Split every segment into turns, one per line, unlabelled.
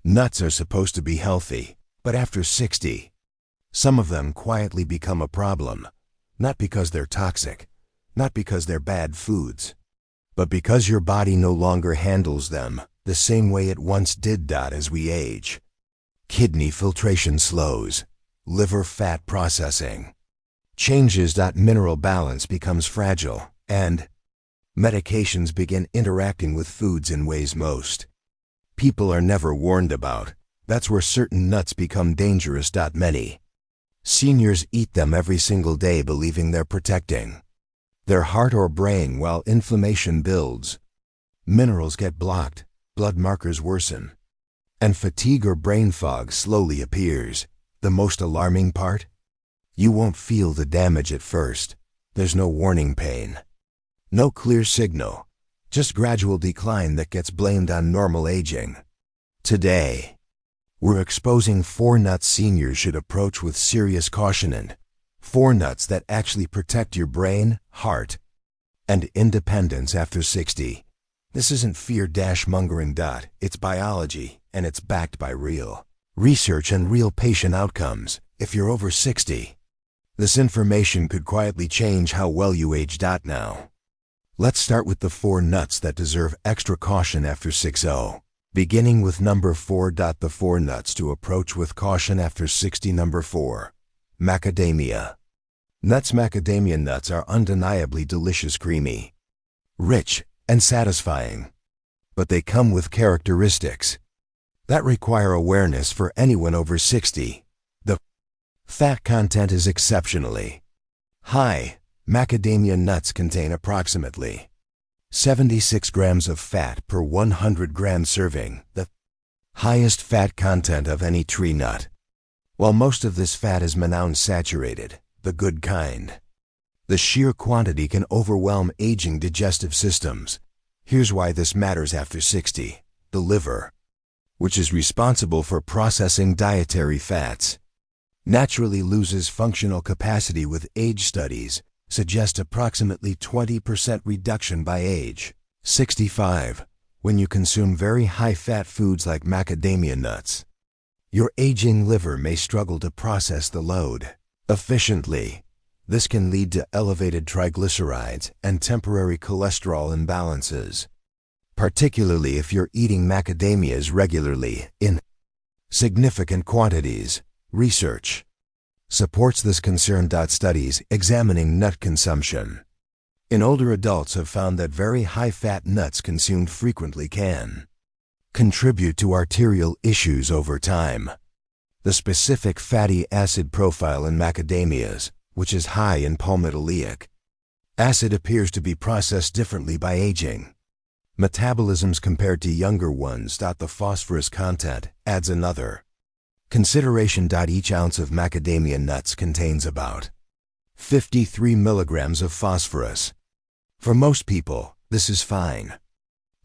Nuts are supposed to be healthy, but after 60, some of them quietly become a problem, not because they're toxic, not because they're bad foods, but because your body no longer handles them the same way it once did. As we age, kidney filtration slows, liver fat processing changes. Mineral balance becomes fragile, and medications begin interacting with foods in ways most people are never warned about. That's where certain nuts become dangerous. Many seniors eat them every single day believing they're protecting their heart or brain while inflammation builds. Minerals get blocked, blood markers worsen, and fatigue or brain fog slowly appears. The most alarming part? You won't feel the damage at first. There's no warning pain, no clear signal, just gradual decline that gets blamed on normal aging. Today, we're exposing 4 nuts seniors should approach with serious caution, and 4 nuts that actually protect your brain, heart, and independence after 60. This isn't fear-mongering. It's biology, and it's backed by real research and real patient outcomes. If you're over 60, this information could quietly change how well you age. Now, let's start with the 4 nuts that deserve extra caution after 60. Beginning with number 4. The 4 nuts to approach with caution after 60. Number 4. Macadamia nuts. Macadamia nuts are undeniably delicious, creamy, rich, and satisfying. But they come with characteristics that require awareness for anyone over 60. The fat content is exceptionally high. Macadamia nuts contain approximately 76 grams of fat per 100 gram serving, the highest fat content of any tree nut. While most of this fat is monounsaturated, the good kind, the sheer quantity can overwhelm aging digestive systems. Here's why this matters after 60. The liver, which is responsible for processing dietary fats, naturally loses functional capacity with age. Studies suggest approximately 20% reduction by age 65 when you consume very high-fat foods like macadamia nuts. Your aging liver may struggle to process the load efficiently. This can lead to elevated triglycerides and temporary cholesterol imbalances, particularly if you're eating macadamias regularly in significant quantities. Research supports this concern. Studies examining nut consumption in older adults have found that very high-fat nuts consumed frequently can contribute to arterial issues over time. The specific fatty acid profile in macadamias, which is high in palmitoleic acid, appears to be processed differently by aging metabolisms compared to younger ones. The phosphorus content adds another consideration. Each ounce of macadamia nuts contains about 53 milligrams of phosphorus. For most people, this is fine.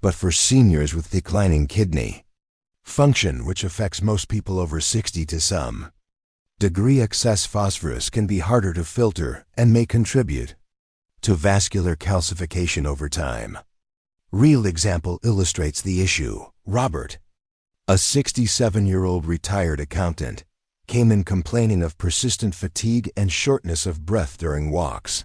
But for seniors with declining kidney function, which affects most people over 60 to some degree, excess phosphorus can be harder to filter and may contribute to vascular calcification over time. Real example illustrates the issue. Robert, a 67-year-old retired accountant, came in complaining of persistent fatigue and shortness of breath during walks.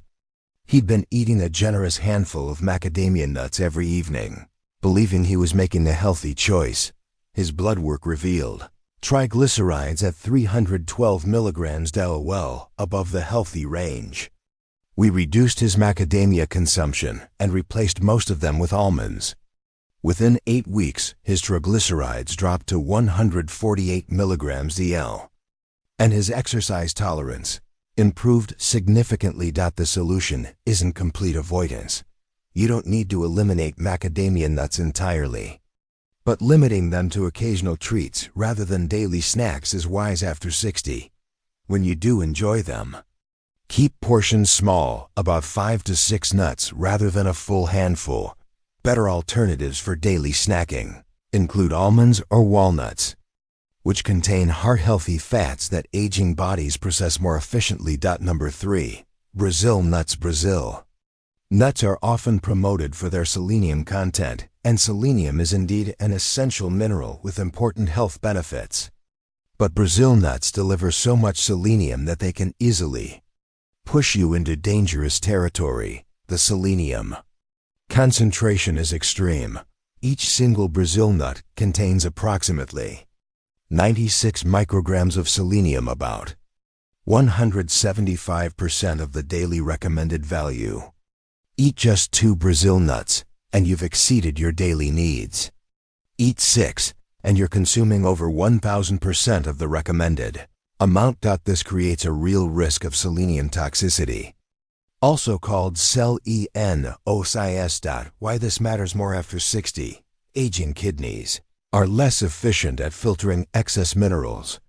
He'd been eating a generous handful of macadamia nuts every evening, believing he was making a healthy choice. His blood work revealed triglycerides at 312 milligrams, well above the healthy range. We reduced his macadamia consumption and replaced most of them with almonds. Within 8 weeks, his triglycerides dropped to 148 milligrams DL, and his exercise tolerance improved significantly. The solution isn't complete avoidance. You don't need to eliminate macadamia nuts entirely, but limiting them to occasional treats rather than daily snacks is wise after 60. When you do enjoy them, keep portions small, about 5 to 6 nuts rather than a full handful. Better alternatives for daily snacking include almonds or walnuts, which contain heart-healthy fats that aging bodies process more efficiently. Number 3. Brazil nuts. Brazil Nuts are often promoted for their selenium content, and selenium is indeed an essential mineral with important health benefits. But Brazil nuts deliver so much selenium that they can easily push you into dangerous territory. The selenium concentration is extreme. Each single Brazil nut contains approximately 96 micrograms of selenium, about 175% of the daily recommended value. Eat just 2 Brazil nuts, and you've exceeded your daily needs. Eat 6, and you're consuming over 1,000% of the recommended amount. This creates a real risk of selenium toxicity, also called selenosis. Why this matters more after 60. Aging kidneys are less efficient at filtering excess minerals.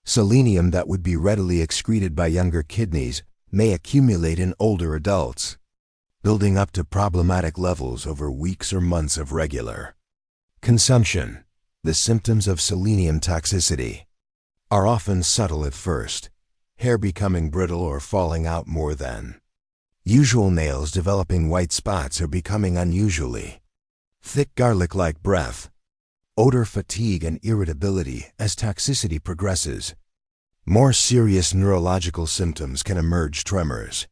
Selenium that would be readily excreted by younger kidneys may accumulate in older adults, building up to problematic levels over weeks or months of regular consumption. The symptoms of selenium toxicity are often subtle at first: hair becoming brittle or falling out more than usual, nails developing white spots or becoming unusually thick, garlic-like breath, odor, fatigue, and irritability. As toxicity progresses, more serious neurological symptoms can emerge: tremors,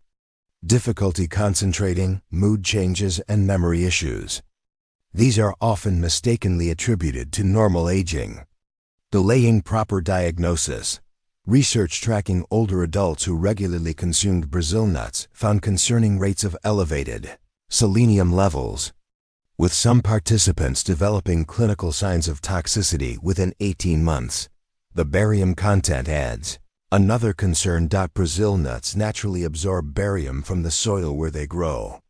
difficulty concentrating, mood changes, and memory issues. These are often mistakenly attributed to normal aging, delaying proper diagnosis. Research tracking older adults who regularly consumed Brazil nuts found concerning rates of elevated selenium levels, with some participants developing clinical signs of toxicity within 18 months. The barium content adds another concern. Brazil nuts naturally absorb barium from the soil where they grow,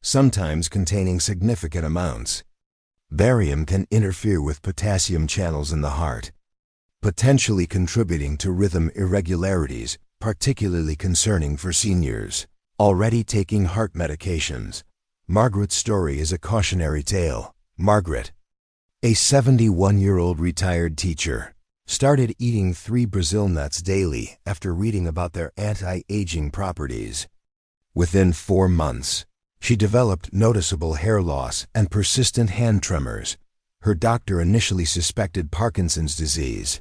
sometimes containing significant amounts. Barium can interfere with potassium channels in the heart, potentially contributing to rhythm irregularities, particularly concerning for seniors already taking heart medications. Margaret's story is a cautionary tale. Margaret, a 71-year-old retired teacher, started eating 3 Brazil nuts daily after reading about their anti-aging properties. Within 4 months, she developed noticeable hair loss and persistent hand tremors. Her doctor initially suspected Parkinson's disease,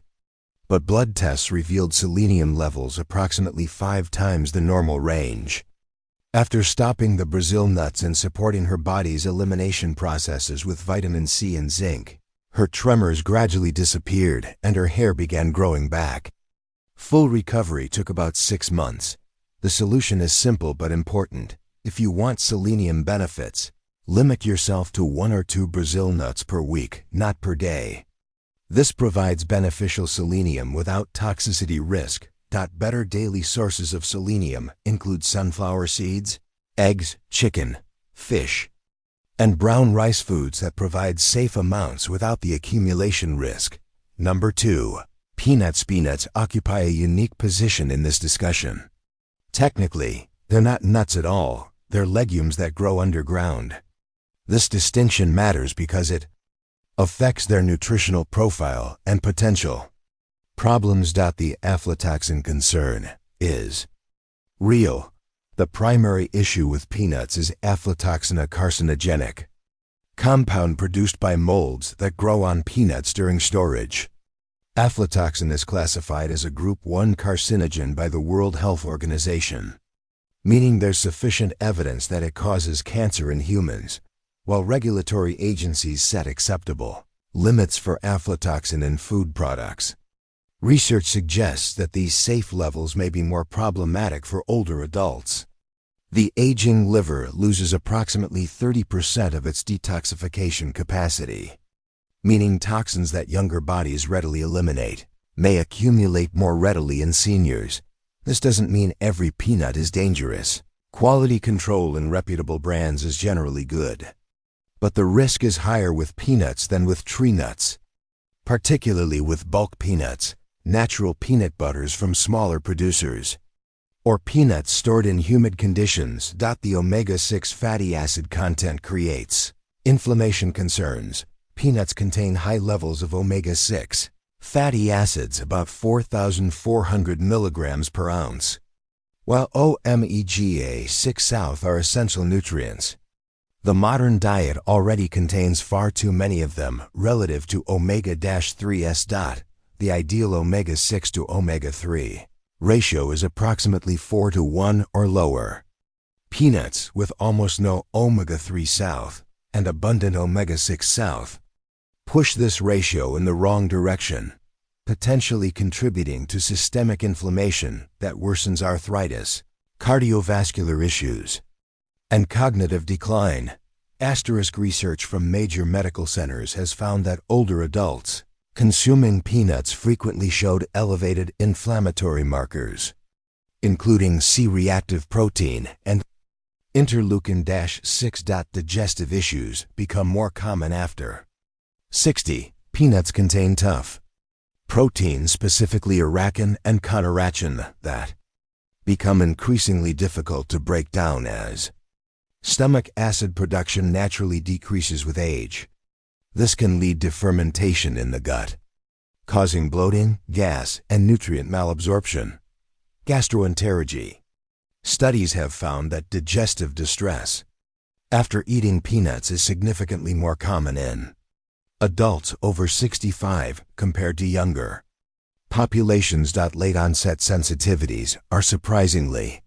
but blood tests revealed selenium levels approximately 5 times the normal range. After stopping the Brazil nuts and supporting her body's elimination processes with vitamin C and zinc, her tremors gradually disappeared and her hair began growing back. Full recovery took about 6 months. The solution is simple but important. If you want selenium benefits, limit yourself to 1 or 2 Brazil nuts per week, not per day. This provides beneficial selenium without toxicity risk. Better daily sources of selenium include sunflower seeds, eggs, chicken, fish, and brown rice foods that provide safe amounts without the accumulation risk. Number 2. Peanuts. Peanuts occupy a unique position in this discussion. Technically, they're not nuts at all. They're legumes that grow underground. This distinction matters because it affects their nutritional profile and potential problems. The aflatoxin concern is real. The primary issue with peanuts is aflatoxin, a carcinogenic compound produced by molds that grow on peanuts during storage. Aflatoxin is classified as a Group 1 carcinogen by the World Health Organization, meaning there's sufficient evidence that it causes cancer in humans, while regulatory agencies set acceptable limits for aflatoxin in food products. Research suggests that these safe levels may be more problematic for older adults. The aging liver loses approximately 30% of its detoxification capacity, meaning toxins that younger bodies readily eliminate may accumulate more readily in seniors. This doesn't mean every peanut is dangerous. Quality control in reputable brands is generally good, but the risk is higher with peanuts than with tree nuts, particularly with bulk peanuts, natural peanut butters from smaller producers, or peanuts stored in humid conditions. The omega-6 fatty acid content creates inflammation concerns. Peanuts contain high levels of omega-6 fatty acids, about 4,400 milligrams per ounce, while omega-6 South are essential nutrients. The modern diet already contains far too many of them relative to omega-3s. The ideal omega-6 to omega-3 ratio is approximately 4 to 1 or lower. Peanuts, with almost no omega-3 South and abundant omega-6 South, push this ratio in the wrong direction, potentially contributing to systemic inflammation that worsens arthritis, cardiovascular issues, and cognitive decline. Research from major medical centers has found that older adults consuming peanuts frequently showed elevated inflammatory markers, including C-reactive protein and interleukin-6. Digestive issues become more common after 60. Peanuts contain tough proteins, specifically arakin and chondroitin, that become increasingly difficult to break down as stomach acid production naturally decreases with age. This can lead to fermentation in the gut, causing bloating, gas, and nutrient malabsorption. Gastroenterology. Studies have found that digestive distress after eating peanuts is significantly more common in adults over 65 compared to younger populations. Late-onset sensitivities are surprisingly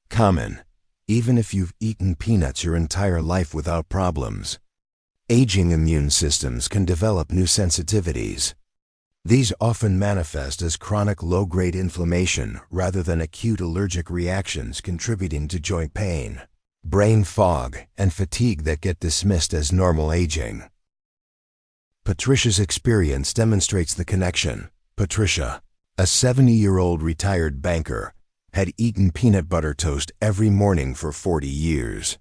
common, even if you've eaten peanuts your entire life without problems. Aging immune systems can develop new sensitivities. These often manifest as chronic low-grade inflammation rather than acute allergic reactions, contributing to joint pain, brain fog, and fatigue that get dismissed as normal aging. Patricia's experience demonstrates the connection. Patricia, a 70-year-old retired banker, had eaten peanut butter toast every morning for 40 years.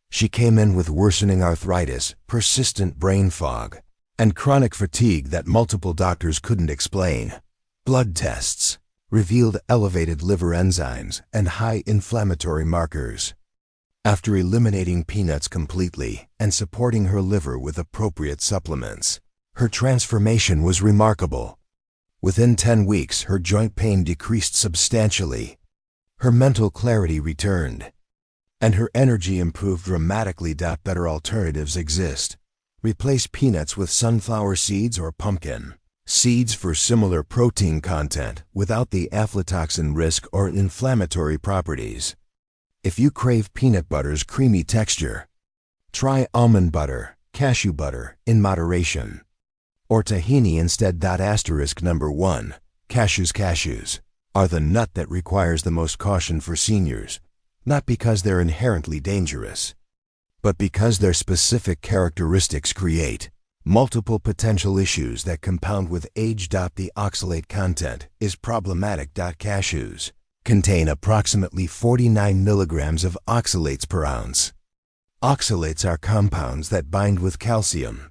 She came in with worsening arthritis, persistent brain fog, and chronic fatigue that multiple doctors couldn't explain. Blood tests revealed elevated liver enzymes and high inflammatory markers. After eliminating peanuts completely and supporting her liver with appropriate supplements, her transformation was remarkable. Within 10 weeks, her joint pain decreased substantially, her mental clarity returned, and her energy improved dramatically. Better alternatives exist. Replace peanuts with sunflower seeds or pumpkin seeds for similar protein content without the aflatoxin risk or inflammatory properties. If you crave peanut butter's creamy texture, try almond butter, cashew butter in moderation, or tahini instead. Number 1. Cashews are the nut that requires the most caution for seniors, not because they're inherently dangerous, but because their specific characteristics create multiple potential issues that compound with age. The oxalate content is problematic. Cashews contain approximately 49 milligrams of oxalates per ounce. Oxalates are compounds that bind with calcium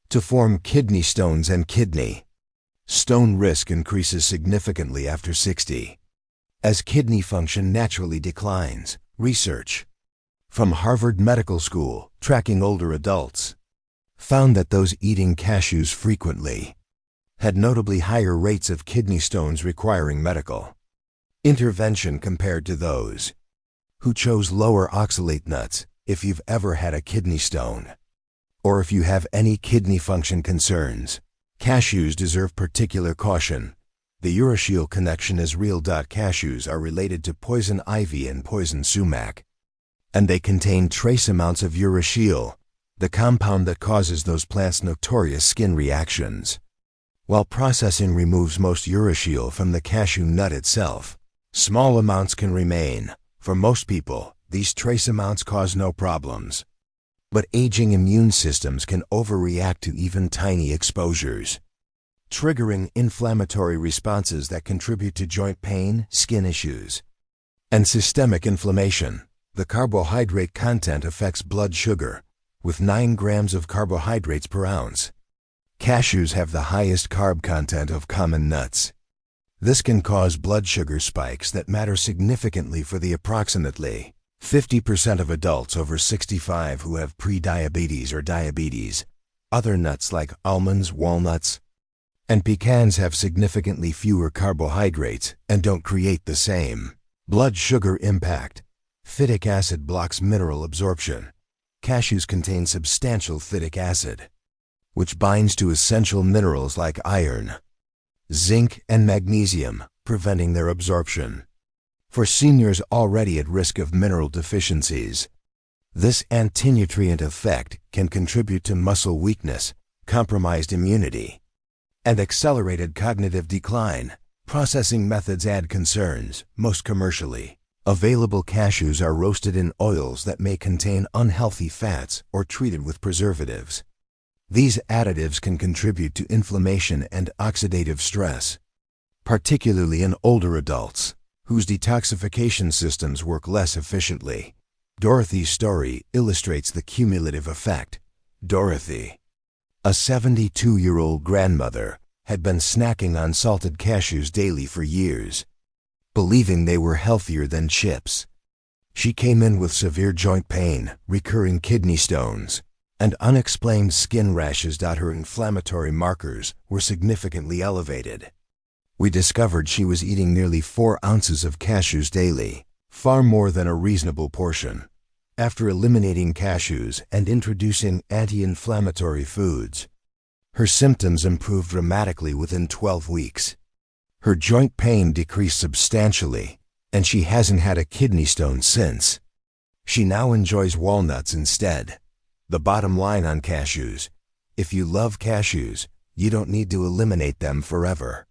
to form kidney stones, and kidney stone risk increases significantly after 60 as kidney function naturally declines. Research from Harvard Medical School tracking older adults found that those eating cashews frequently had notably higher rates of kidney stones requiring medical intervention compared to those who chose lower oxalate nuts. If you've ever had a kidney stone, or if you have any kidney function concerns, cashews deserve particular caution. The urushiol connection is real. Cashews are related to poison ivy and poison sumac, and they contain trace amounts of urushiol, the compound that causes those plants' notorious skin reactions. While processing removes most urushiol from the cashew nut itself, small amounts can remain. For most people, these trace amounts cause no problems. But aging immune systems can overreact to even tiny exposures, triggering inflammatory responses that contribute to joint pain, skin issues, and systemic inflammation. The carbohydrate content affects blood sugar, with 9 grams of carbohydrates per ounce. Cashews have the highest carb content of common nuts. This can cause blood sugar spikes that matter significantly for the approximately 50% of adults over 65 who have pre-diabetes or diabetes. Other nuts like almonds, walnuts, and pecans have significantly fewer carbohydrates and don't create the same Blood sugar impact. Phytic acid blocks mineral absorption. Cashews contain substantial phytic acid, which binds to essential minerals like iron, zinc, and magnesium, preventing their absorption. For seniors already at risk of mineral deficiencies, this antinutrient effect can contribute to muscle weakness, compromised immunity, and accelerated cognitive decline. Processing methods add concerns. Most commercially available cashews are roasted in oils that may contain unhealthy fats or treated with preservatives. These additives can contribute to inflammation and oxidative stress, particularly in older adults whose detoxification systems work less efficiently. Dorothy's story illustrates the cumulative effect. Dorothy, a 72-year-old grandmother, had been snacking on salted cashews daily for years, believing they were healthier than chips. She came in with severe joint pain, recurring kidney stones, and unexplained skin rashes. Her inflammatory markers were significantly elevated. We discovered she was eating nearly 4 ounces of cashews daily, far more than a reasonable portion. After eliminating cashews and introducing anti-inflammatory foods, her symptoms improved dramatically within 12 weeks. Her joint pain decreased substantially, and she hasn't had a kidney stone since. She now enjoys walnuts instead. The bottom line on cashews: if you love cashews, you don't need to eliminate them forever.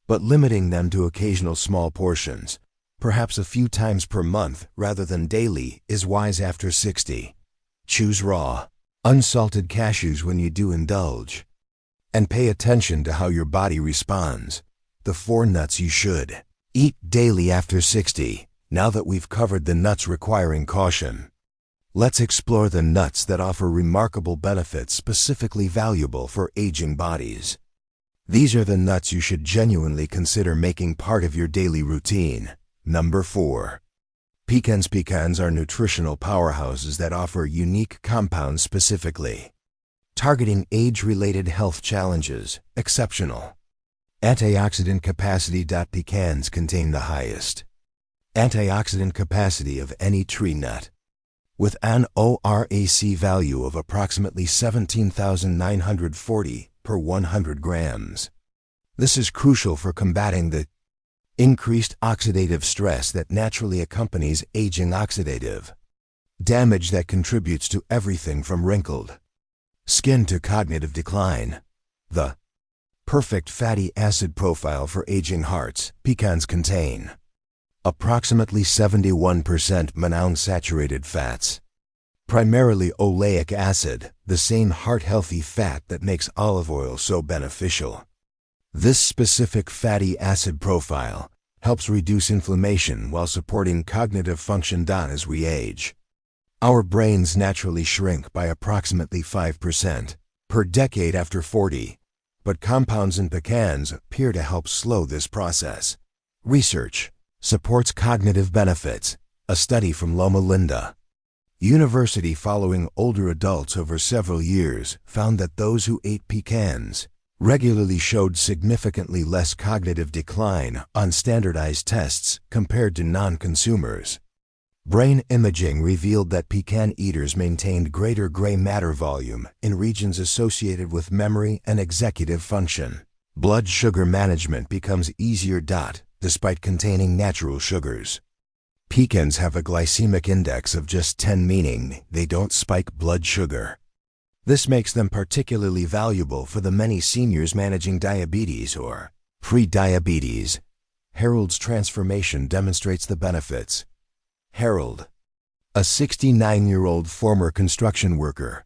But limiting them to occasional small portions, perhaps a few times per month rather than daily, is wise after 60. Choose raw, unsalted cashews when you do indulge. And pay attention to how your body responds. The 4 nuts you should eat daily after 60. Now that we've covered the nuts requiring caution, let's explore the nuts that offer remarkable benefits specifically valuable for aging bodies. These are the nuts you should genuinely consider making part of your daily routine. Number 4. Pecans. Pecans are nutritional powerhouses that offer unique compounds specifically targeting age-related health challenges. Exceptional antioxidant capacity. Pecans contain the highest antioxidant capacity of any tree nut, with an ORAC value of approximately 17,940 per 100 grams. This is crucial for combating the increased oxidative stress that naturally accompanies aging. Oxidative damage that contributes to everything from wrinkled skin to cognitive decline. The perfect fatty acid profile for aging hearts. Pecans contain approximately 71% monounsaturated fats, primarily oleic acid, the same heart-healthy fat that makes olive oil so beneficial. This specific fatty acid profile helps reduce inflammation while supporting cognitive function. As we age, our brains naturally shrink by approximately 5% per decade after 40, but compounds in pecans appear to help slow this process. Research supports cognitive benefits. A study from Loma Linda University following older adults over several years found that those who ate pecans regularly showed significantly less cognitive decline on standardized tests compared to non-consumers. Brain imaging revealed that pecan eaters maintained greater gray matter volume in regions associated with memory and executive function. Blood sugar management becomes easier. Despite containing natural sugars, pecans have a glycemic index of just 10, meaning they don't spike blood sugar. This makes them particularly valuable for the many seniors managing diabetes or pre-diabetes. Harold's transformation demonstrates the benefits. Harold, a 69-year-old former construction worker,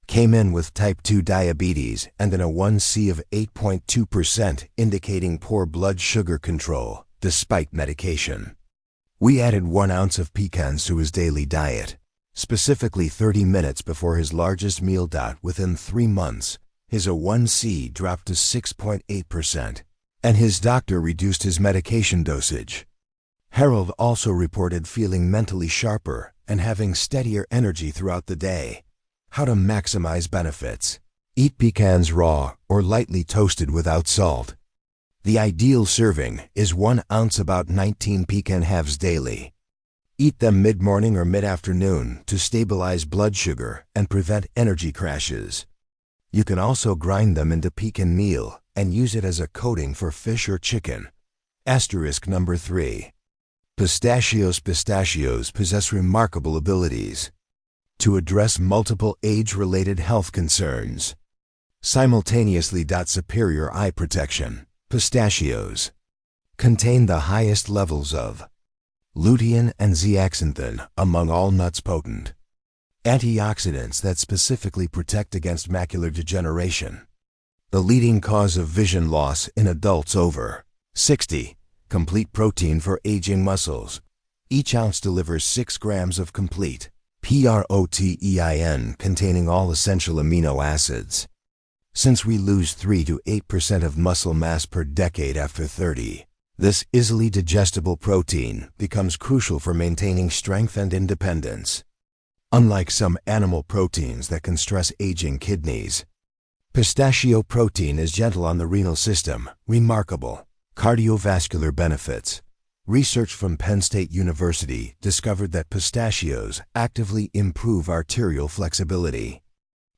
came in with type 2 diabetes and an A1C of 8.2%, indicating poor blood sugar control despite medication. We added 1 ounce of pecans to his daily diet, specifically 30 minutes before his largest meal. Within 3 months, his A1C dropped to 6.8%, and his doctor reduced his medication dosage. Harold also reported feeling mentally sharper and having steadier energy throughout the day. How to maximize benefits. Eat pecans raw or lightly toasted without salt. The ideal serving is 1 ounce, about 19 pecan halves daily. Eat them mid-morning or mid-afternoon to stabilize blood sugar and prevent energy crashes. You can also grind them into pecan meal and use it as a coating for fish or chicken. Asterisk number 3. Pistachios. Pistachios possess remarkable abilities to address multiple age-related health concerns simultaneously. Superior eye protection. Pistachios contain the highest levels of lutein and zeaxanthin among all nuts. Potent antioxidants that specifically protect against macular degeneration, the leading cause of vision loss in adults over 60. Complete protein for aging muscles. Each ounce delivers 6 grams of complete protein containing all essential amino acids. Since we lose 3 to 8% of muscle mass per decade after 30, this easily digestible protein becomes crucial for maintaining strength and independence. Unlike some animal proteins that can stress aging kidneys, pistachio protein is gentle on the renal system. Remarkable cardiovascular benefits. Research from Penn State University discovered that pistachios actively improve arterial flexibility.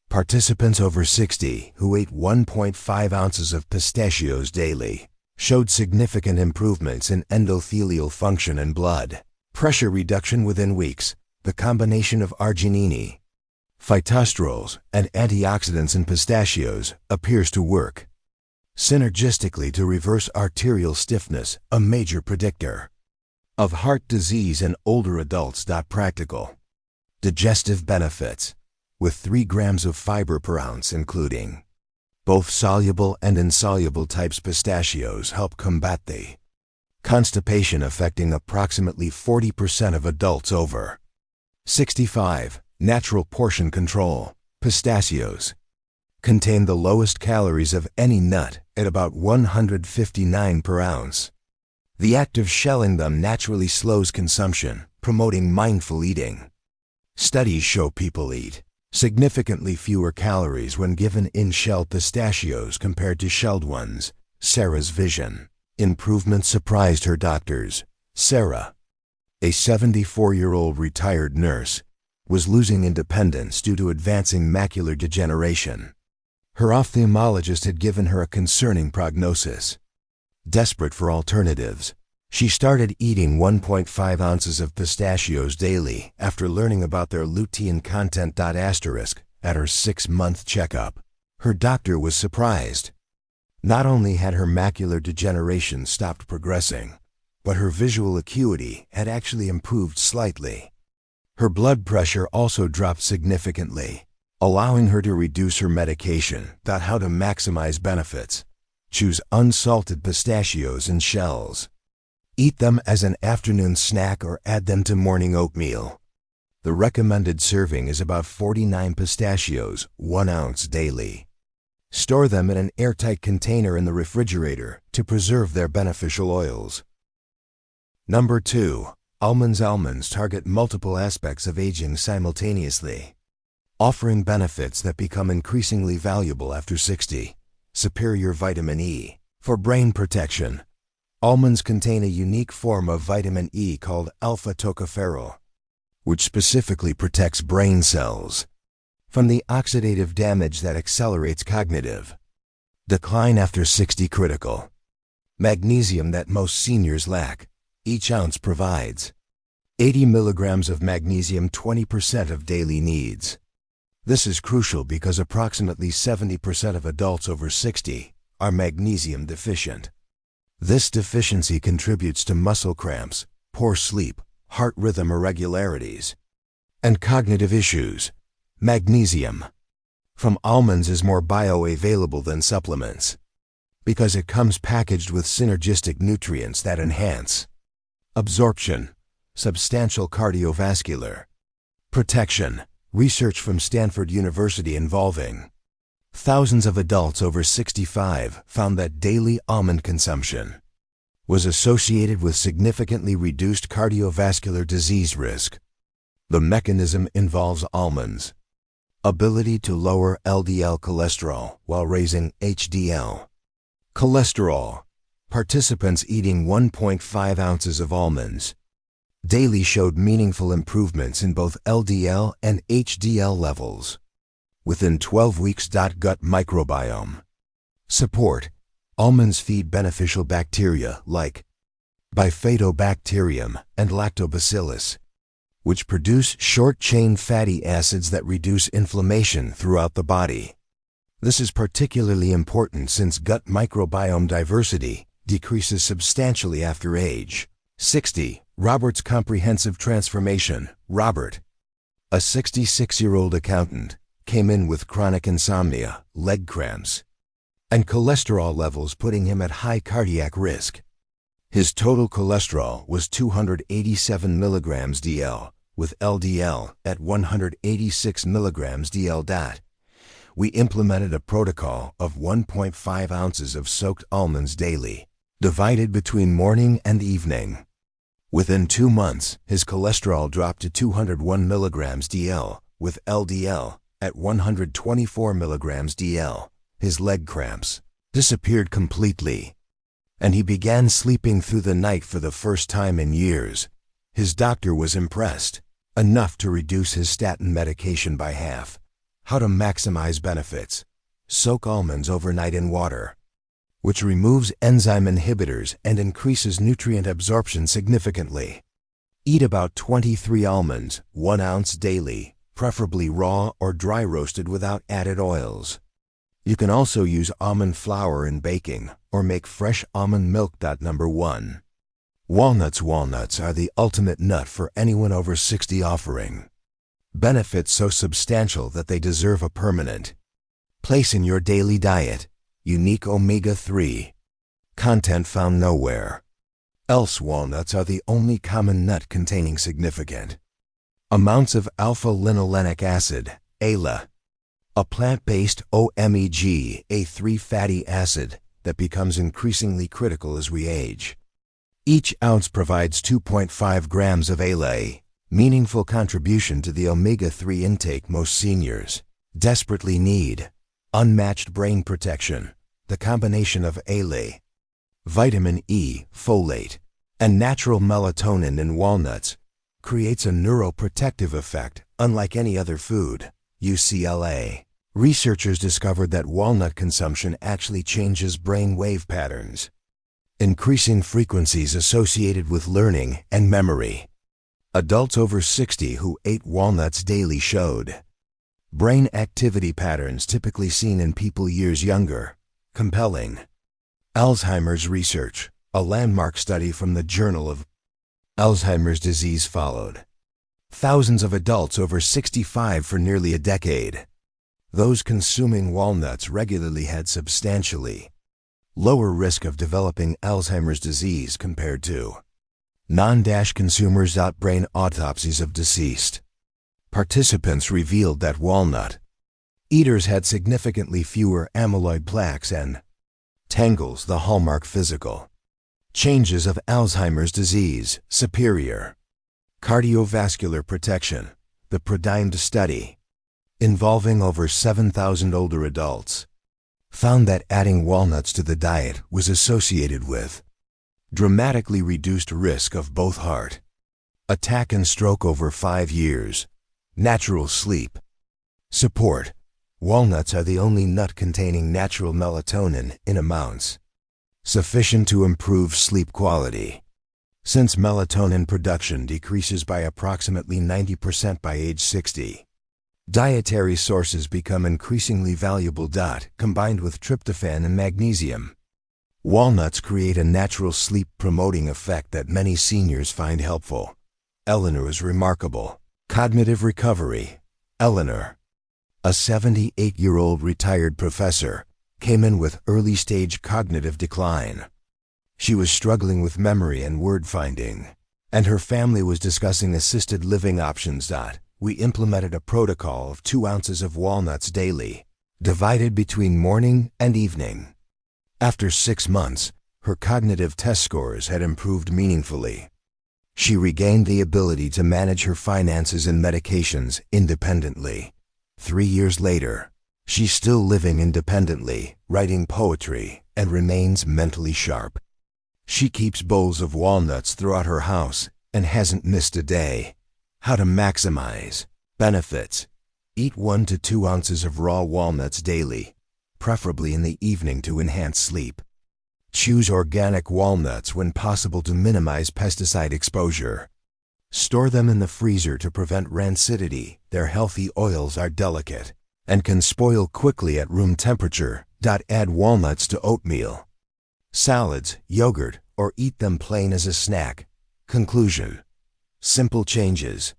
Participants over 60 who ate 1.5 ounces of pistachios daily showed significant improvements in endothelial function and blood pressure reduction within weeks. The combination of arginine, phytosterols, and antioxidants in pistachios appears to work synergistically to reverse arterial stiffness, a major predictor of heart disease in older adults. Practical digestive benefits. With 3 grams of fiber per ounce, including both soluble and insoluble types, pistachios help combat the constipation affecting approximately 40% of adults over 65. Natural portion control. Pistachios contain the lowest calories of any nut at about 159 per ounce. The act of shelling them naturally slows consumption, promoting mindful eating. Studies show people eat significantly fewer calories when given in-shell pistachios compared to shelled ones. Sarah's vision improvement surprised her doctors. Sarah, a 74-year-old retired nurse, was losing independence due to advancing macular degeneration. Her ophthalmologist had given her a concerning prognosis. Desperate for alternatives, she started eating 1.5 ounces of pistachios daily after learning about their lutein content. Asterisk at her 6-month checkup, her doctor was surprised. Not only had her macular degeneration stopped progressing, but her visual acuity had actually improved slightly. Her blood pressure also dropped significantly, allowing her to reduce her medication. How to maximize benefits. Choose unsalted pistachios in shells. Eat them as an afternoon snack or add them to morning oatmeal. The recommended serving is about 49 pistachios, 1 ounce daily. Store them in an airtight container in the refrigerator to preserve their beneficial oils. Number 2. Almonds. Almonds target multiple aspects of aging simultaneously, offering benefits that become increasingly valuable after 60. Superior vitamin E. For brain protection, almonds contain a unique form of vitamin E called alpha-tocopherol, which specifically protects brain cells from the oxidative damage that accelerates cognitive decline after 60. Critical magnesium that most seniors lack. Each ounce provides 80 milligrams of magnesium, 20% of daily needs. This is crucial because approximately 70% of adults over 60 are magnesium deficient. This deficiency contributes to muscle cramps, poor sleep, heart rhythm irregularities, and cognitive issues. Magnesium from almonds is more bioavailable than supplements because it comes packaged with synergistic nutrients that enhance absorption. Substantial cardiovascular protection. Research from Stanford University involving thousands of adults over 65 found that daily almond consumption was associated with significantly reduced cardiovascular disease risk. The mechanism involves almonds' ability to lower LDL cholesterol while raising HDL cholesterol, Participants eating 1.5 ounces of almonds daily showed meaningful improvements in both LDL and HDL levels within 12 weeks. Gut microbiome support. Almonds feed beneficial bacteria like Bifidobacterium and Lactobacillus, which produce short-chain fatty acids that reduce inflammation throughout the body. This is particularly important since gut microbiome diversity decreases substantially after age 60. Robert's comprehensive transformation. Robert, a 66-year-old accountant, came in with chronic insomnia, leg cramps, and cholesterol levels putting him at high cardiac risk. His total cholesterol was 287 milligrams DL, with LDL at 186 milligrams DL. We implemented a protocol of 1.5 ounces of soaked almonds daily, divided between morning and evening. Within 2 months, his cholesterol dropped to 201 milligrams DL, with LDL at 124 milligrams DL. His leg cramps disappeared completely, and he began sleeping through the night for the first time in years. His doctor was impressed, enough to reduce his statin medication by half. How to maximize benefits. Soak almonds overnight in water, which removes enzyme inhibitors and increases nutrient absorption significantly. Eat about 23 almonds, 1 ounce daily, preferably raw or dry roasted without added oils. You can also use almond flour in baking or make fresh almond milk. Number 1. Walnuts. Walnuts are the ultimate nut for anyone over 60, offering benefits so substantial that they deserve a permanent place in your daily diet. Unique omega-3 content found nowhere else. Walnuts are the only common nut containing significant amounts of alpha-linolenic acid, ALA, a plant-based omega-3 fatty acid that becomes increasingly critical as we age. Each ounce provides 2.5 grams of ALA, meaningful contribution to the omega-3 intake most seniors desperately need. Unmatched brain protection. The combination of ALA, vitamin E, folate, and natural melatonin in walnuts creates a neuroprotective effect unlike any other food. UCLA researchers discovered that walnut consumption actually changes brain wave patterns, increasing frequencies associated with learning and memory. Adults over 60 who ate walnuts daily showed brain activity patterns typically seen in people years younger. Compelling. Alzheimer's research. A landmark study from the Journal of Alzheimer's Disease followed thousands of adults over 65 for nearly a decade. Those consuming walnuts regularly had substantially lower risk of developing Alzheimer's disease compared to non-consumers. Brain autopsies of deceased participants revealed that walnut eaters had significantly fewer amyloid plaques and tangles, the hallmark physical changes of Alzheimer's disease. Superior cardiovascular protection. The PRODIMED study, involving over 7,000 older adults, found that adding walnuts to the diet was associated with dramatically reduced risk of both heart attack and stroke over 5 years. Natural sleep support. Walnuts are the only nut containing natural melatonin in amounts sufficient to improve sleep quality. Since melatonin production decreases by approximately 90% by age 60, dietary sources become increasingly valuable. Combined with tryptophan and magnesium, walnuts create a natural sleep-promoting effect that many seniors find helpful. Eleanor is remarkable. Cognitive recovery. Eleanor, a 78-year-old retired professor, came in with early-stage cognitive decline. She was struggling with memory and word finding, and her family was discussing assisted living options. We implemented a protocol of 2 ounces of walnuts daily, divided between morning and evening. After 6 months, her cognitive test scores had improved meaningfully. She regained the ability to manage her finances and medications independently. 3 years later, she's still living independently, writing poetry, and remains mentally sharp. She keeps bowls of walnuts throughout her house and hasn't missed a day. How to maximize benefits. Eat 1 to 2 ounces of raw walnuts daily, preferably in the evening to enhance sleep. Choose organic walnuts when possible to minimize pesticide exposure. Store them in the freezer to prevent rancidity. Their healthy oils are delicate and can spoil quickly at room temperature. Add walnuts to oatmeal, salads, yogurt, or eat them plain as a snack. Conclusion. Simple changes.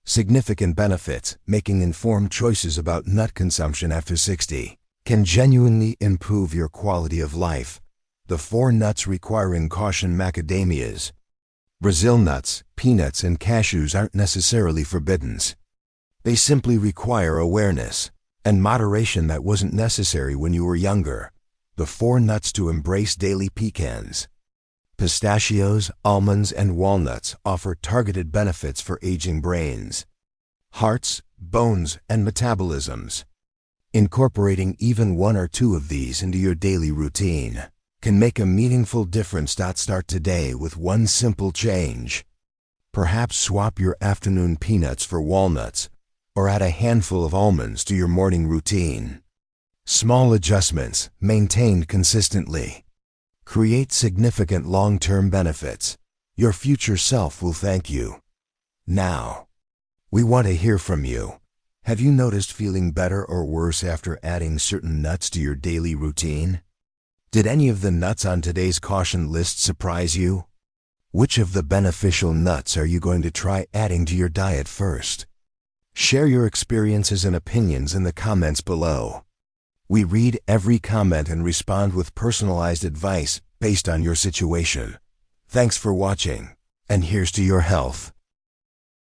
Significant benefits. Making informed choices about nut consumption after 60 can genuinely improve your quality of life. The 4 nuts requiring caution. Macadamias. Brazil nuts, peanuts, and cashews aren't necessarily forbidden. They simply require awareness and moderation that wasn't necessary when you were younger. The 4 nuts to embrace daily. Pecans. Pistachios, almonds, and walnuts offer targeted benefits for aging brains, hearts, bones, and metabolisms. Incorporating even 1 or 2 of these into your daily routine can make a meaningful difference. Start today with one simple change. Perhaps swap your afternoon peanuts for walnuts, or add a handful of almonds to your morning routine. Small adjustments, maintained consistently, create significant long-term benefits. Your future self will thank you. Now, we want to hear from you. Have you noticed feeling better or worse after adding certain nuts to your daily routine? Did any of the nuts on today's caution list surprise you? Which of the beneficial nuts are you going to try adding to your diet first? Share your experiences and opinions in the comments below. We read every comment and respond with personalized advice based on your situation. Thanks for watching, and here's to your health.